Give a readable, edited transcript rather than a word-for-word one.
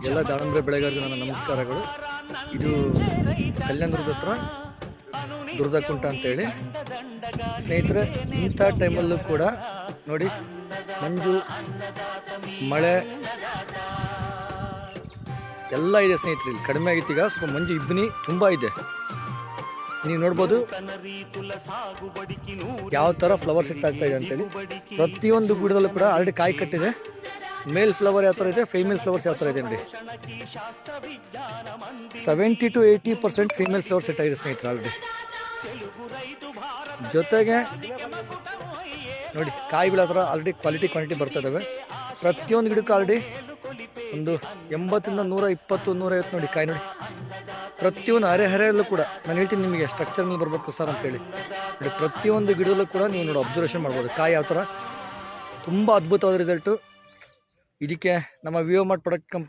ಎಲ್ಲ ದಾಳಿಂಬೆ ಬೆಳೆಗಾರರಿಗೆ ನನ್ನ ನಮಸ್ಕಾರಗಳು. ಇದು ಕಲ್ಯಾಣದುರ್ಗದ ಹತ್ರ ದುರ್ದಕುಂಟ ಅಂತೇಳಿ ಸ್ನೇಹಿತರೆ. ಇಂಥ ಟೈಮಲ್ಲೂ ಕೂಡ ನೋಡಿ, ಮಂಜು ಮಳೆ ಎಲ್ಲ ಇದೆ ಸ್ನೇಹಿತರೆ. ಇಲ್ಲಿ ಕಡಿಮೆ ಆಗಿತ್ತು, ಈಗ ಸ್ವಲ್ಪ ಮಂಜು ಇಬ್ಬನಿ ತುಂಬ ಇದೆ. ನೀವು ನೋಡ್ಬೋದು ಯಾವ ಥರ ಫ್ಲವರ್ ಸೆಟ್ ಆಗ್ತಾ ಇದೆ ಅಂತೇಳಿ. ಪ್ರತಿಯೊಂದು ಗಿಡದಲ್ಲೂ ಕೂಡ ಆಲ್ರೆಡಿ ಕಾಯಿ ಕಟ್ಟಿದೆ. ಮೇಲ್ ಫ್ಲವರ್ ಯಾವ ಥರ ಇದೆ, ಫೀಮೇಲ್ ಫ್ಲವರ್ಸ್ ಯಾವ ಥರ ಇದೆ ನೋಡಿ. 70 to 80% ಫೀಮೇಲ್ ಫ್ಲವರ್ ಸೆಟ್ ಆಗಿದೆ ಸ್ನೇಹಿತರೆ ಆಲ್ರೆಡಿ. ಜೊತೆಗೆ ನೋಡಿ, ಕಾಯಿಗಳ ಹತ್ರ ಆಲ್ರೆಡಿ ಕ್ವಾಂಟಿಟಿ ಬರ್ತಾ ಇದ್ದಾವೆ. ಪ್ರತಿಯೊಂದು ಗಿಡಕ್ಕೂ ಆಲ್ರೆಡಿ ಒಂದು 80 ಇಂದ 120 150 ನೋಡಿ ಕಾಯಿ ನೋಡಿ. ಪ್ರತಿಯೊಂದು ಹರೆಯಲ್ಲೂ ಕೂಡ ನಾನು ಹೇಳ್ತೀನಿ ನಿಮಗೆ ಸ್ಟ್ರಕ್ಚರ್ನಲ್ಲಿ ಬರಬೇಕು ಸರ್ ಅಂತೇಳಿ. ನೋಡಿ, ಪ್ರತಿಯೊಂದು ಗಿಡದಲ್ಲೂ ಕೂಡ ನೀವು ನೋಡಿ ಅಬ್ಸರ್ವೇಷನ್ ಮಾಡ್ಬೋದು ಕಾಯಿ ಯಾವ ಥರ. ತುಂಬ ಅದ್ಭುತವಾದ ರಿಸಲ್ಟು. ಇದಕ್ಕೆ ನಮ್ಮ ವಿವೋ ಮಾರ್ಟ್ ಪ್ರಾಡಕ್ಟ್ ಕಂಪ್ನಿ